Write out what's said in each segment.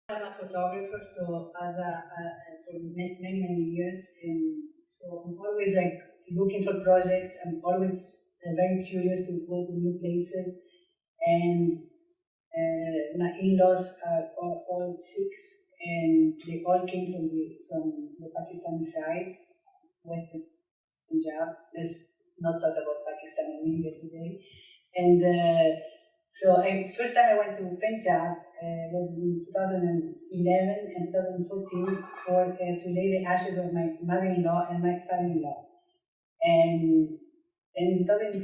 I'm a photographer, so for many years, and so I'm always like looking for projects. I'm always very curious to go to new places, and my in-laws are all Sikhs, and they all came from the Pakistani side, West Punjab. Let's not talk about Pakistan and India today. And first time I went to Punjab was in 2011 and 2014 to lay the ashes of my mother-in-law and my father-in-law. And then in 2015,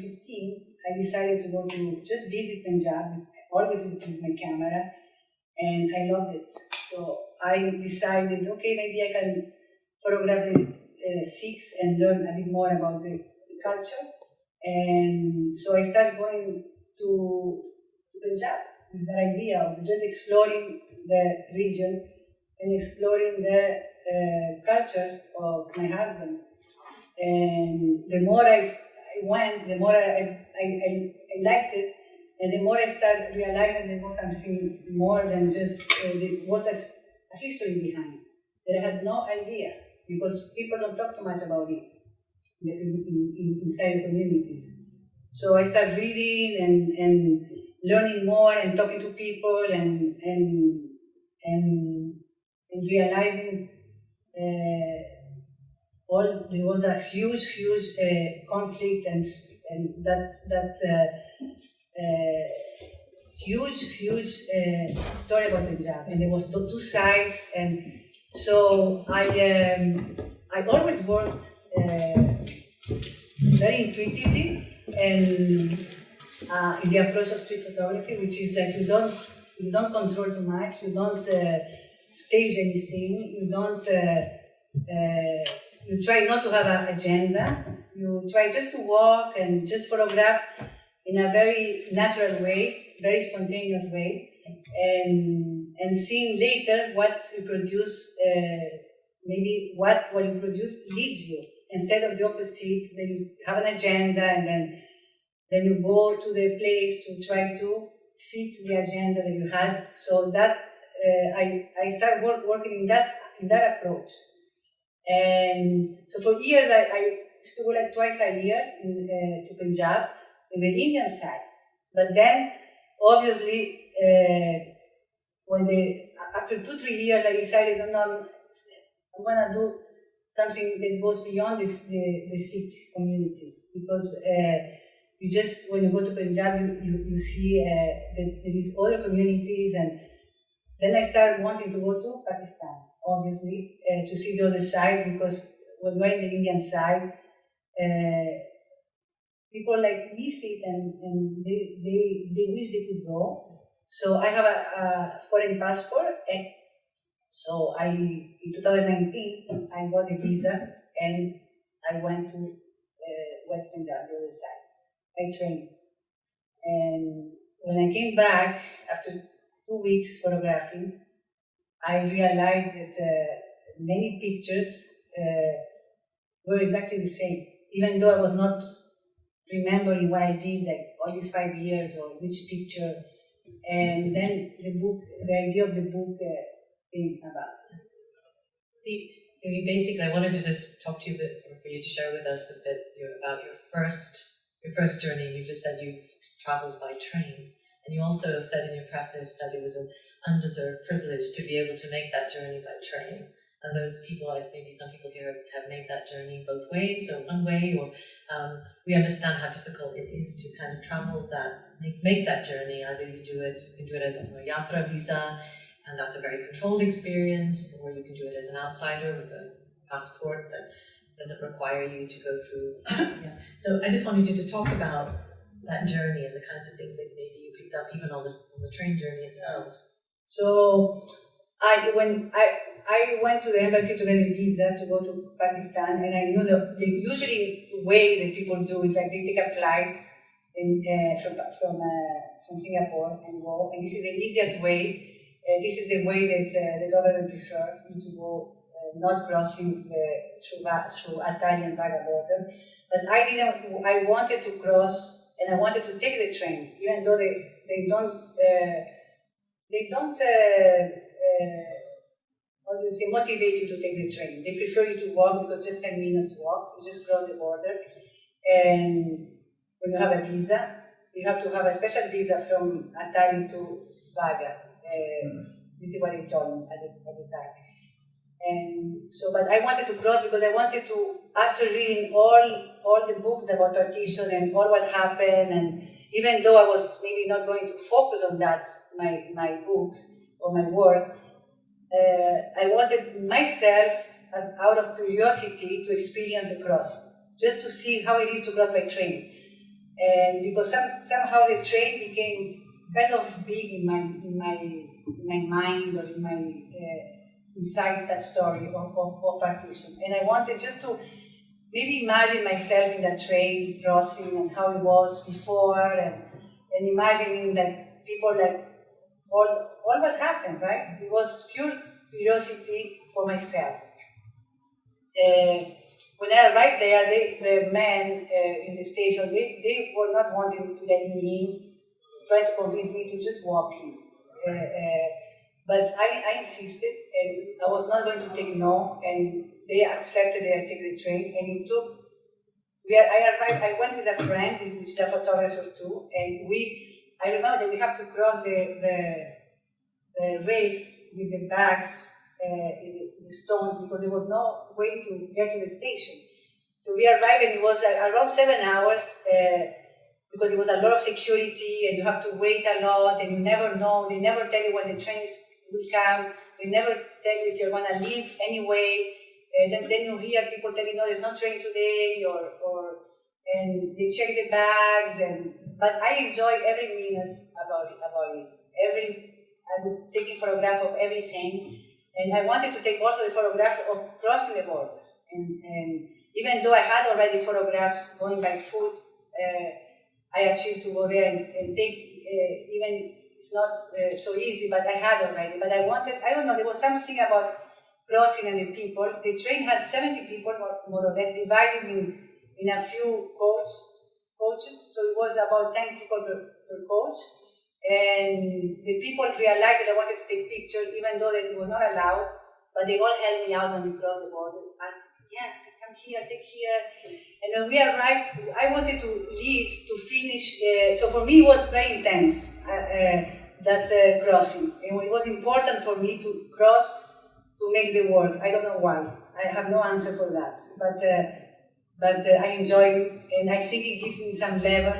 I decided to go to just visit Punjab, always with my camera, and I loved it. So I decided, okay, maybe I can photograph the Sikhs and learn a bit more about the culture. And so I started going to Punjab with the idea of just exploring the region and exploring the culture of my husband. And the more I went, the more I liked it, and the more I started realizing there was something more than just, there was a history behind it that I had no idea, because people don't talk too much about it inside the communities. So I started reading and learning more and talking to people and realizing there was a huge conflict and that huge story about Punjab, and there was two sides, and so I always worked very intuitively and in the approach of street photography, which is like you don't control too much, you don't stage anything, you don't you try not to have an agenda, you try just to walk and just photograph in a very natural way, very spontaneous way, and seeing later what you produce, maybe what you produce leads you, instead of the opposite, then you have an agenda and then you go to the place to try to fit the agenda that you had. So that I started working in that approach. And so for years I used to go like twice a year to Punjab in the Indian side. But then obviously after 2-3 years I decided, no, I'm gonna do something that goes beyond the Sikh community, because you just, when you go to Punjab, you see that there is other communities, and then I started wanting to go to Pakistan, obviously, to see the other side, because when we're in the Indian side, people like visit and they wish they could go. So I have a foreign passport, and so in 2019, I got a visa and I went to West Punjab, the other side, by train. And when I came back after 2 weeks photographing, I realized that many pictures were exactly the same, even though I was not remembering what I did, like all these 5 years or which picture. And then the idea of the book came about. So basically, I wanted to just talk to you a bit, for you to share with us a bit about your first journey. You just said you've traveled by train, and you also have said in your preface that it was an undeserved privilege to be able to make that journey by train. And those people, maybe some people here have made that journey both ways, or one way, or we understand how difficult it is to kind of travel make that journey. Either you can do it as a yatra visa, and that's a very controlled experience, or you can do it as an outsider with a passport that doesn't require you to go through. Yeah. So I just wanted you to talk about that journey and the kinds of things that maybe you picked up even on the train journey itself. So when I went to the embassy to get a visa to go to Pakistan, and I knew the usually way that people do is like they take a flight from Singapore and go, and this is the easiest way. This is the way that the government prefer you to go, not crossing through Italian Vaga border. But I didn't. I wanted to cross, and I wanted to take the train, even though they don't how do you say, motivate you to take the train. They prefer you to walk because just 10 minutes walk, you just cross the border. And when you have a visa, you have to have a special visa from Atari to Vaga. This is what they told me at the time. And so, but I wanted to cross because I wanted to, after reading all the books about partition and all what happened, and even though I was maybe not going to focus on that, my book or my work, I wanted myself, out of curiosity, to experience a crossing, just to see how it is to cross by train. And because somehow the train became kind of big in my mind, or in my inside that story of partition. And I wanted just to maybe imagine myself in that train crossing and how it was before, and imagining that people like all what happened, right? It was pure curiosity for myself. When I arrived there, the men in the station, they were not wanting to let me in, trying to convince me to just walk in. But I insisted, and I was not going to take no, and they accepted that I take the train, and it took, I went with a friend, which is a photographer too, and I remember that we have to cross the rails with the bags, the stones, because there was no way to get to the station. So we arrived, and it was around 7 hours, because it was a lot of security, and you have to wait a lot, and you never know, they never tell you when the trains will come, they never tell you if you're going to leave anyway, then you hear people telling you, no, there's no train today, and they check the bags, but I enjoyed every minute about it. I would take a photograph of everything, and I wanted to take also the photograph of crossing the border, and even though I had already photographs going by foot, I achieved to go there and take, even it's not so easy, but I had already. But I wanted, I don't know, there was something about crossing and the people. The train had 70 people, more or less, divided in a few coaches. So it was about 10 people per coach. And the people realized that I wanted to take pictures, even though that it was not allowed. But they all held me out when we crossed the border, asked, yeah, come here, take here. And when we arrived, I wanted to leave to finish. So for me, it was very intense, that crossing. And it was important for me to cross to make the work. I don't know why. I have no answer for that. But I enjoy it, and I think it gives me some level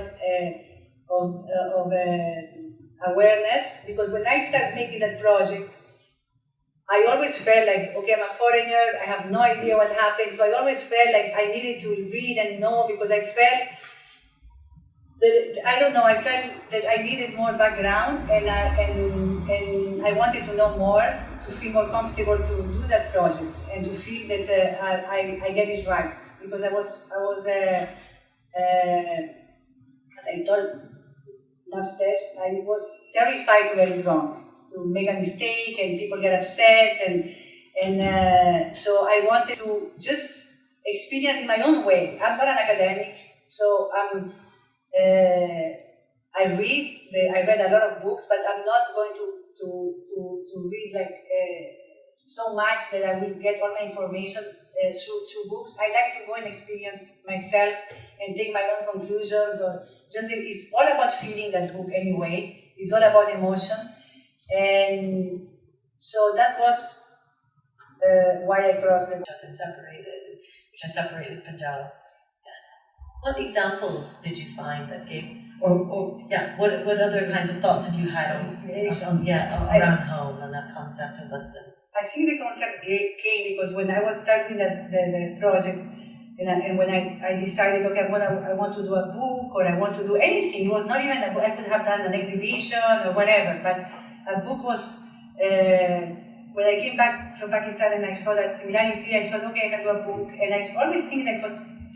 of awareness. Because when I started making that project, I always felt like, okay, I'm a foreigner, I have no idea what happened, so I always felt like I needed to read and know, because I felt that, I don't know, I felt that I needed more background, and I wanted to know more, to feel more comfortable to do that project, and to feel that I get it right. Because I was as I told Navtej, I was terrified to get it wrong, to make a mistake and people get upset, and so I wanted to just experience in my own way. I'm not an academic, so I read a lot of books, but I'm not going to read like so much that I will get all my information through books. I like to go and experience myself and take my own conclusions, or just, it's all about feeling that book anyway. It's all about emotion. And so that was why I crossed the border. Which has separated Punjab. What examples did you find that gave, what other kinds of thoughts have you had on inspiration? Around home and that concept of Watan? I think the concept came because when I was starting the project, and when I decided, okay, I want to do a book, or I want to do anything. It was not even a book. I could have done an exhibition or whatever, but a book was, when I came back from Pakistan and I saw that similarity, I thought, okay, I can do a book. And I always think that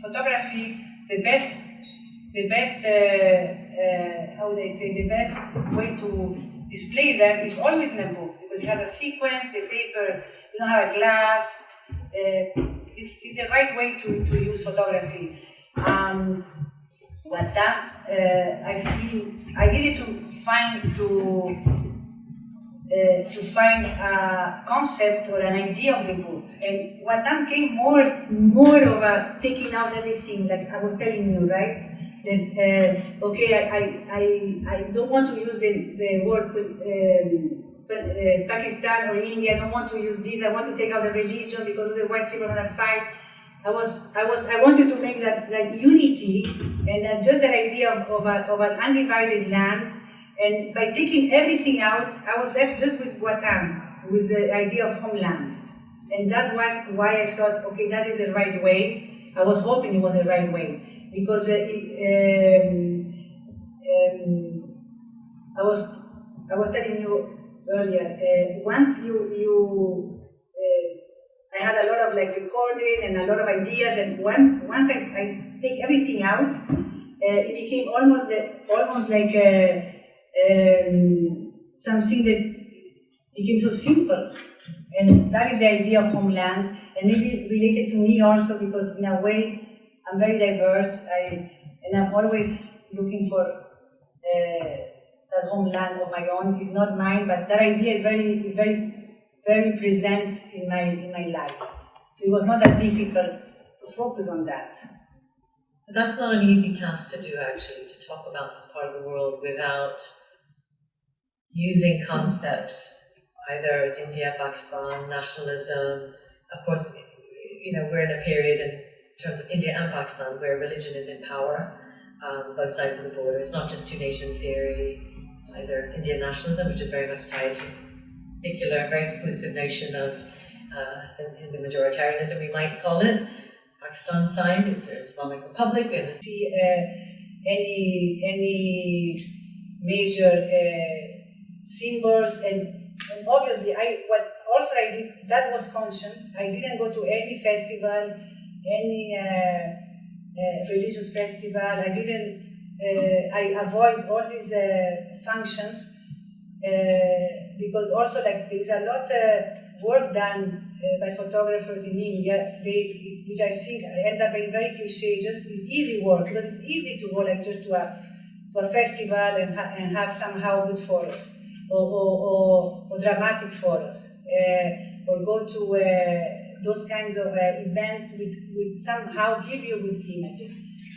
photography, the best way to display them is always in a book, because it has a sequence, the paper, you don't have a glass. It's the right way to use photography. But that, I feel I needed to find to find a concept or an idea of the book. And Watan came more of a taking out everything, like I was telling you, right? That okay, I don't want to use the word Pakistan or India. I don't want to use this. I want to take out the religion because otherwise people are gonna fight. I wanted to make that unity and just that idea of an undivided land. And by taking everything out, I was left just with Watan, with the idea of homeland. And that was why I thought, okay, that is the right way. I was hoping it was the right way. Because I was telling you earlier, once I had a lot of recording and a lot of ideas, and once I take everything out, it became almost like something that became so simple. And that is the idea of homeland, and maybe related to me also, because in a way I'm very diverse, and I'm always looking for that homeland of my own. It's not mine, but that idea is very present in my life. So it was not that difficult to focus on that. That's not an easy task to do, actually, to talk about this part of the world without using concepts, either it's India, Pakistan, nationalism. Of course, we're in a period in terms of India and Pakistan where religion is in power, both sides of the border. It's not just two-nation theory. It's either Indian nationalism, which is very much tied to a particular, very exclusive notion of in the majoritarianism, we might call it. Pakistan's side, it's an Islamic Republic. We understand. See any major symbols, and obviously what I did, that was conscious. I didn't go to any festival, any religious festival. I avoid all these functions because also there is a lot work done by photographers in India, which I think end up being very cliche, just easy work, because it's easy to go just to a festival and have somehow good photos or dramatic photos, or go to those kinds of events which somehow give you good images.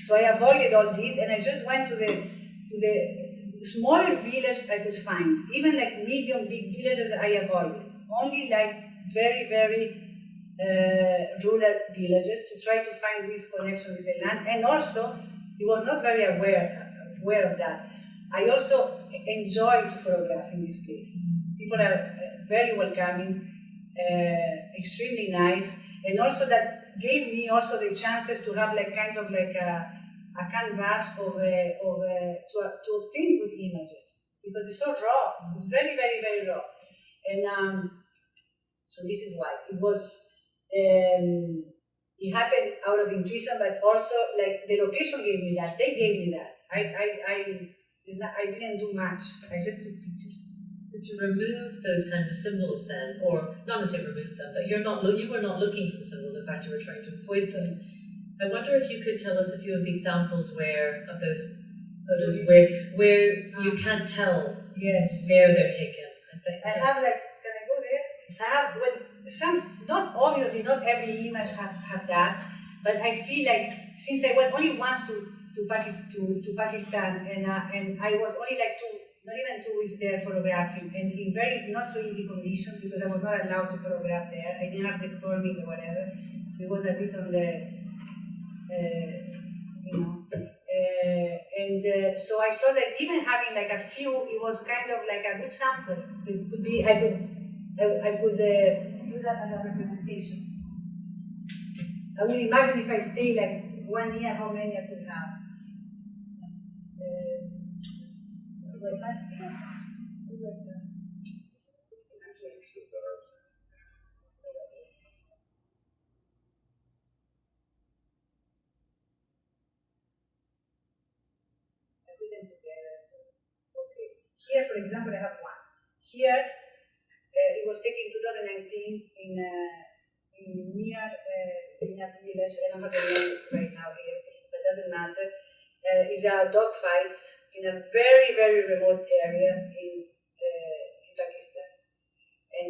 So I avoided all this, and I just went to the smaller village I could find. Even medium big villages I avoided. Only very, very rural villages to try to find this connection with the land. And also, he was not very aware of that. I also enjoy to photograph in these places. People are very welcoming, extremely nice, and also that gave me also the chances to have a canvas to obtain good images, because it's so raw. It's very, very, very raw, and so this is why it was. It happened out of intuition, but also the location gave me that. They gave me that. I didn't do much. I just took pictures. Did you remove those kinds of symbols then, or not necessarily remove them, but you were not looking for the symbols. In fact, you were trying to avoid them. I wonder if you could tell us a few of the examples of those photos where you can't tell where they're taken. I have can I go there? I have some, not obviously not every image have that, but I feel since I went only once to Pakistan, and I was only not even 2 weeks there photographing, and in very not so easy conditions, because I was not allowed to photograph there. I didn't have the permit or whatever, so it was a bit on the so I saw that even having a few, it was kind of a good sample. It could be I could use that as a representation. I would imagine if I stay 1 year, how many I could have. Here, for example, I have one. Here, it was taken in 2019 in a village. I don't have the name right now here, but it doesn't matter. It's a dog fight in a very, very remote area in Pakistan.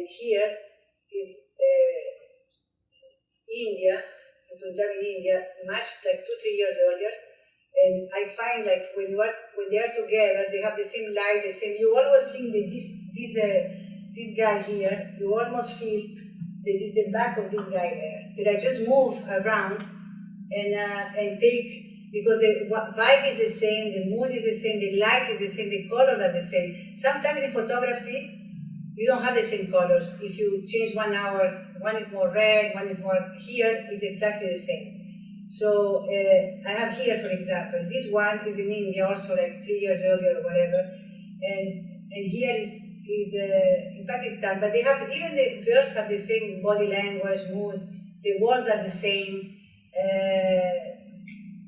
here is India, Punjab in India, much like 2-3 years earlier. And I find like when they are together, they have the same light, the same. You always think that this guy here, you almost feel that is the back of this guy there. That I just move around and take, because the vibe is the same, the mood is the same, the light is the same, the colors are the same. Sometimes in photography, you don't have the same colors. If you change 1 hour, one is more red, one is more, here is exactly the same. So I have here, for example, this one is in India also, like 3 years earlier or whatever, and here is in Pakistan, but they have, even the girls have the same body language, mood, the walls are the same.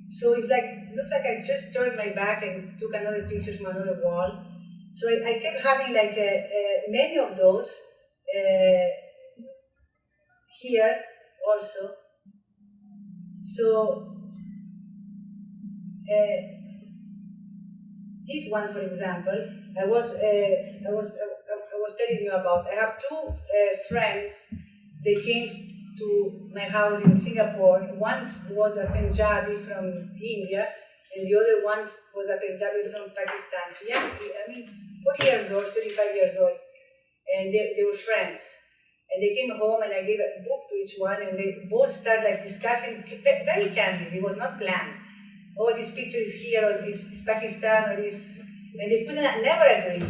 So it's like, looks like I just turned my back and took another picture from another wall. So I kept having like many of those here also. So this one, for example, I was telling you about. I have two friends. They came to my house in Singapore. One was a Punjabi from India, and the other one was a Punjabi from Pakistan. Yeah, I mean, 40 years old, 35 years old, and they were friends. And they came home, and I gave a book to each one, and they both started like discussing very candid. It was not planned. Oh, this picture is here, or is Pakistan, or this, and they couldn't never agree.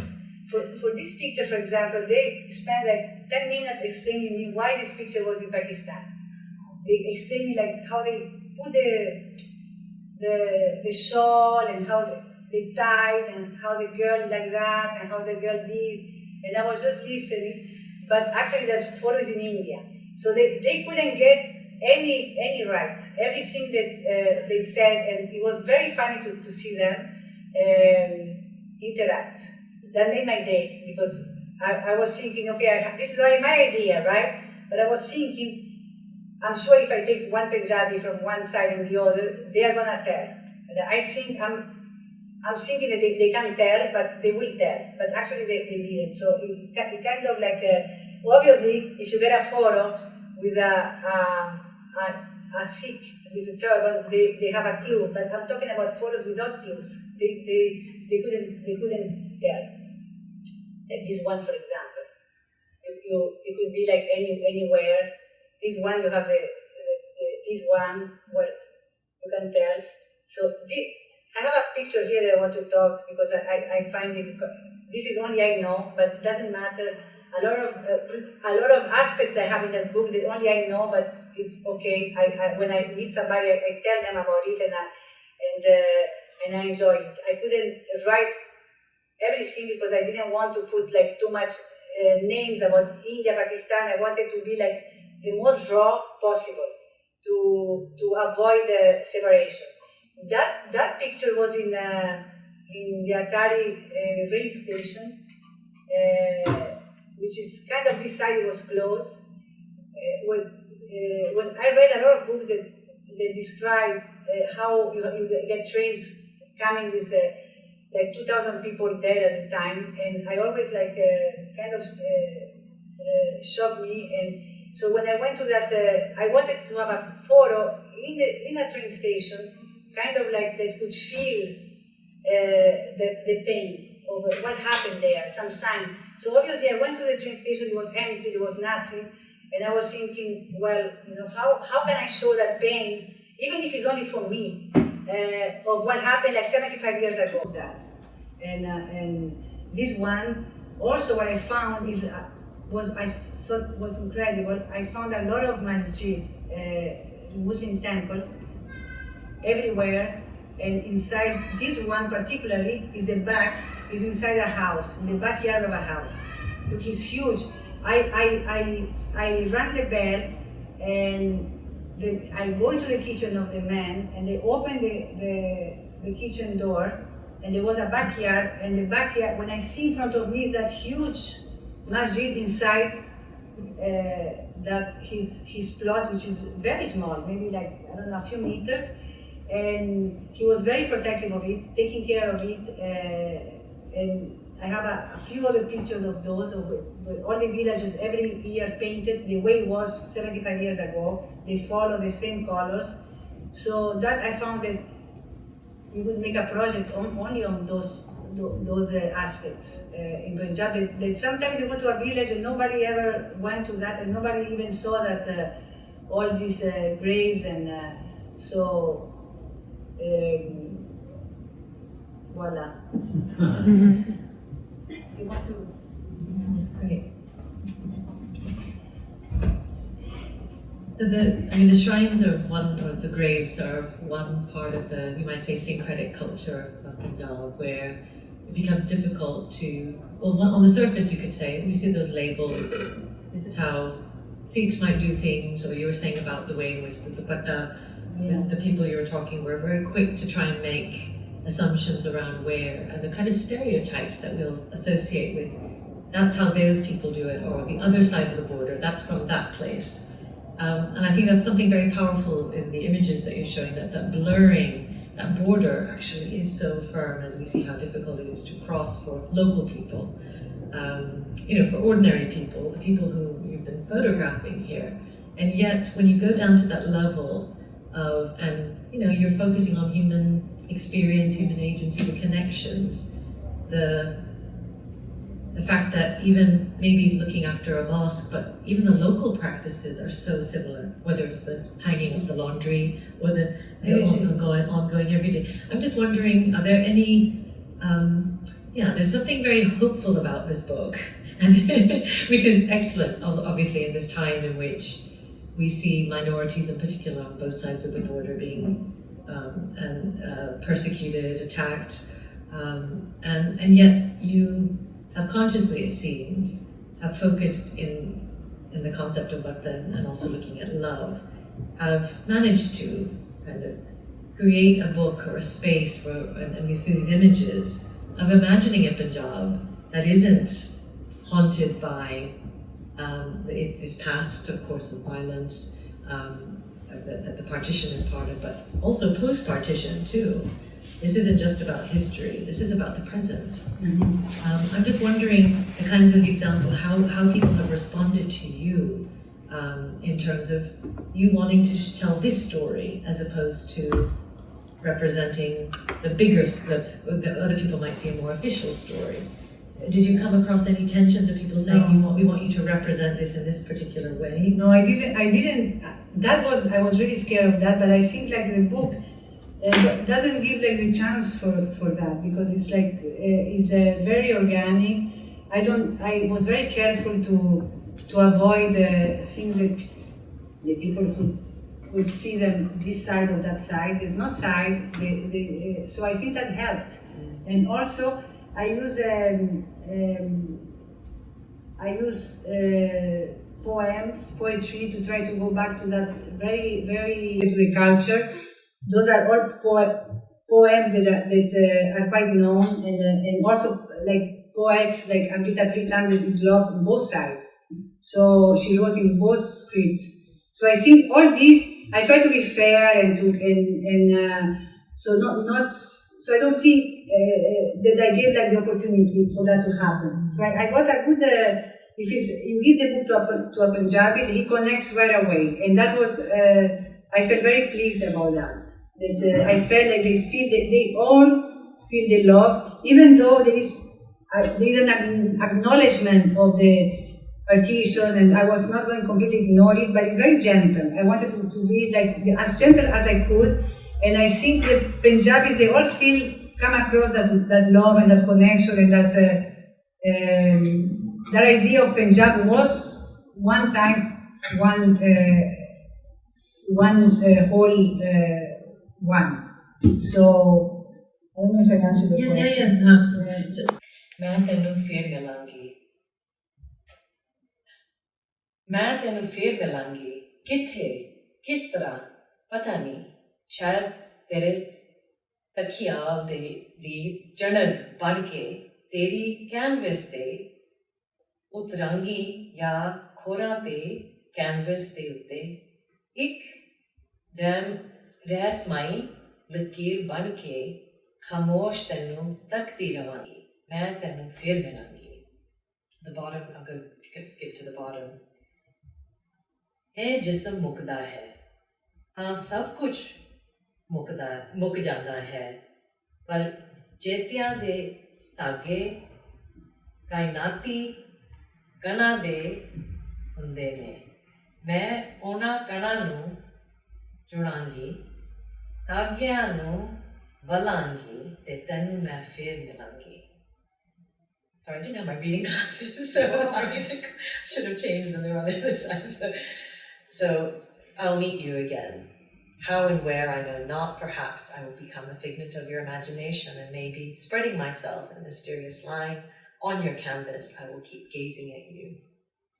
For this picture, for example, they spent like 10 minutes explaining me why this picture was in Pakistan. They explained me like how they put the shawl, and how they tied, and how the girl like that, and how the girl this, and I was just listening. But actually that photo is in India. So they couldn't get any right. Everything that they said, and it was very funny to see them interact. That made my day, because I was thinking, okay, this is my idea, right? But I was thinking, I'm sure if I take one Punjabi from one side and the other, they are gonna tell. And I think I'm thinking that they can tell, but they will tell. But actually they didn't. So it kind of like, obviously, if you get a photo with a Sikh with a turban, they have a clue. But I'm talking about photos without clues. They couldn't tell. Like this one, for example, it could be like anywhere. This one you have this one. Well, you can tell. So I have a picture here that I want to talk, because I find it. This is only I know, but it doesn't matter. A lot of aspects I have in that book that only I know, but it's okay. When I meet somebody, I tell them about it, and I enjoy it. I couldn't write everything because I didn't want to put like too much names about India, Pakistan. I wanted to be like the most raw possible to avoid the separation. That picture was in the Atari rail station, which is kind of, this side was closed. When I read a lot of books that describe how you get trains coming with like 2,000 people dead at the time, and I always like kind of shocked me. And so when I went to that, I wanted to have a photo in a train station, kind of like that could feel the pain of what happened there, some sign. So obviously I went to the train station, it was empty, there was nothing, and I was thinking, well, how can I show that pain, even if it's only for me, of what happened like 75 years ago. That. And this one, also what I found is, I thought was incredible. I found a lot of masjid, Muslim temples, everywhere, and inside this one particularly is inside a house, in the backyard of a house. Look, it's huge. I rang the bell, and I go into the kitchen of the man, and they open the kitchen door, and there was a backyard, and the backyard, when I see in front of me is that huge masjid inside that his plot, which is very small, maybe like, I don't know, a few meters, and he was very protective of it, taking care of it, I have a few other pictures of those, of all the villages every year painted the way it was 75 years ago. They follow the same colors. So that I found that we would make a project only on those aspects in Punjab. That sometimes you go to a village and nobody ever went to that, and nobody even saw that all these graves and so voila. You want to? Great. So the shrines are one, or the graves are one part of the, you might say, syncretic culture of Punjab, where it becomes difficult to, well, on the surface you could say, we see those labels, this is how Sikhs might do things, or you were saying about the way in which the dupatta, the people you were talking were very quick to try and make assumptions around where, and the kind of stereotypes that we'll associate with, that's how those people do it, or the other side of the border, that's from that place. And I think that's something very powerful in the images that you're showing, that blurring, that border actually is so firm, as we see how difficult it is to cross for local people. For ordinary people, the people who you've been photographing here. And yet, when you go down to that level of, and you're focusing on human experience, human agency, the connections, the fact that even maybe looking after a mosque, but even the local practices are so similar, whether it's the hanging of the laundry or the ongoing every day. I'm just wondering, are there any, there's something very hopeful about this book, which is excellent, obviously, in this time in which we see minorities in particular on both sides of the border being persecuted, attacked, and yet you have consciously, it seems, have focused in the concept of Watan and also looking at love, have managed to kind of create a book or a space for, and these images of imagining a Punjab that isn't haunted by this past, of course, of violence that the partition is part of, but also post-partition too. This isn't just about history, this is about the present. I'm just wondering the kinds of example, how people have responded to you in terms of you wanting to tell this story as opposed to representing the bigger, the other people might see a more official story. Did you come across any tensions of people saying, we want you to represent this in this particular way? No, I didn't. I was really scared of that, but I think like the book doesn't give like the chance for that, because it's like it's very organic. I was very careful to avoid things that the people could see them this side or that side. There's no side. So I think that helped, and also I use poetry to try to go back to that very, very to the culture. Those are all poems that are quite known, and also like poets like Amrita Pritam is loved on both sides. So she wrote in both scripts. So I think all these I try to be fair and so I don't see that I gave like the opportunity for that to happen. So I got a good. If you give the book to a Punjabi, he connects right away, and that was. I felt very pleased about that. I felt like they all feel the love, even though there is an acknowledgement of the partition, and I was not going to completely ignore it, but it's very gentle. I wanted to be like as gentle as I could, and I think the Punjabis, they all come across that love and that connection, and that idea of Punjab was one time one whole one. So I don't know if I answered the question. Yeah, absolutely. मैं तेनू फेर मिलांगी किथे किस तरह पता नहीं शायद तेरे तखियाल दी चनक बन के तेरी कैनवस ते उतरांगी या खोरा ते कैनवस ते उत्ते एक रहस्यमयी लकीर बन के खामोश तेनू तकती रवांगी मैं तेनू फिर मिलांगी. The bottom, I'll go skip to the bottom. ਇਹ ਜਿਸਮ ਮੁਕਦਾ ਹੈ ਤਾਂ ਸਭ ਕੁਝ ਮੁੱਕ ਜਾਂਦਾ ਹੈ, ਪਰ ਚੇਤਿਆਂ ਦੇ ਧਾਗੇ ਕਾਇਨਾਤੀ ਕਣਾਂ ਦੇ ਹੁੰਦੇ ਨੇ. ਮੈਂ ਉਹਨਾਂ ਕਣਾਂ ਨੂੰ ਜੁੜਾਂਗੀ, ਧਾਗਿਆਂ ਨੂੰ ਵਲਾਂਗੀ ਤੇ ਤੈਨੂੰ ਮੈਂ ਫਿਰ ਮਿਲਾਂਗੀ. Sorry, I didn't have my reading glasses, so I should have changed them. They were on the other side. So I'll meet you again. How and where I know not. Perhaps I will become a figment of your imagination, and maybe spreading myself in a mysterious line on your canvas, I will keep gazing at you.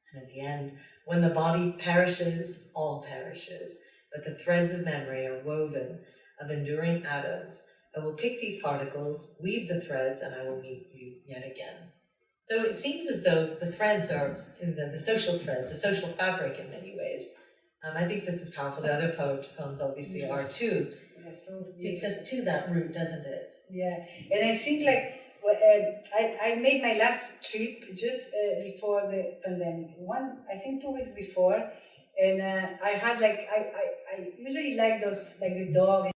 And at the end, when the body perishes, all perishes, but the threads of memory are woven of enduring atoms. I will pick these particles, weave the threads, and I will meet you yet again. So it seems as though the threads are in the social threads, the social fabric in many ways. I think this is powerful. The other poems obviously are too. Yeah, so It takes us to that root, doesn't it? Yeah, and I think I made my last trip just before the pandemic. I think 2 weeks before, and I had I usually like those, like the dog.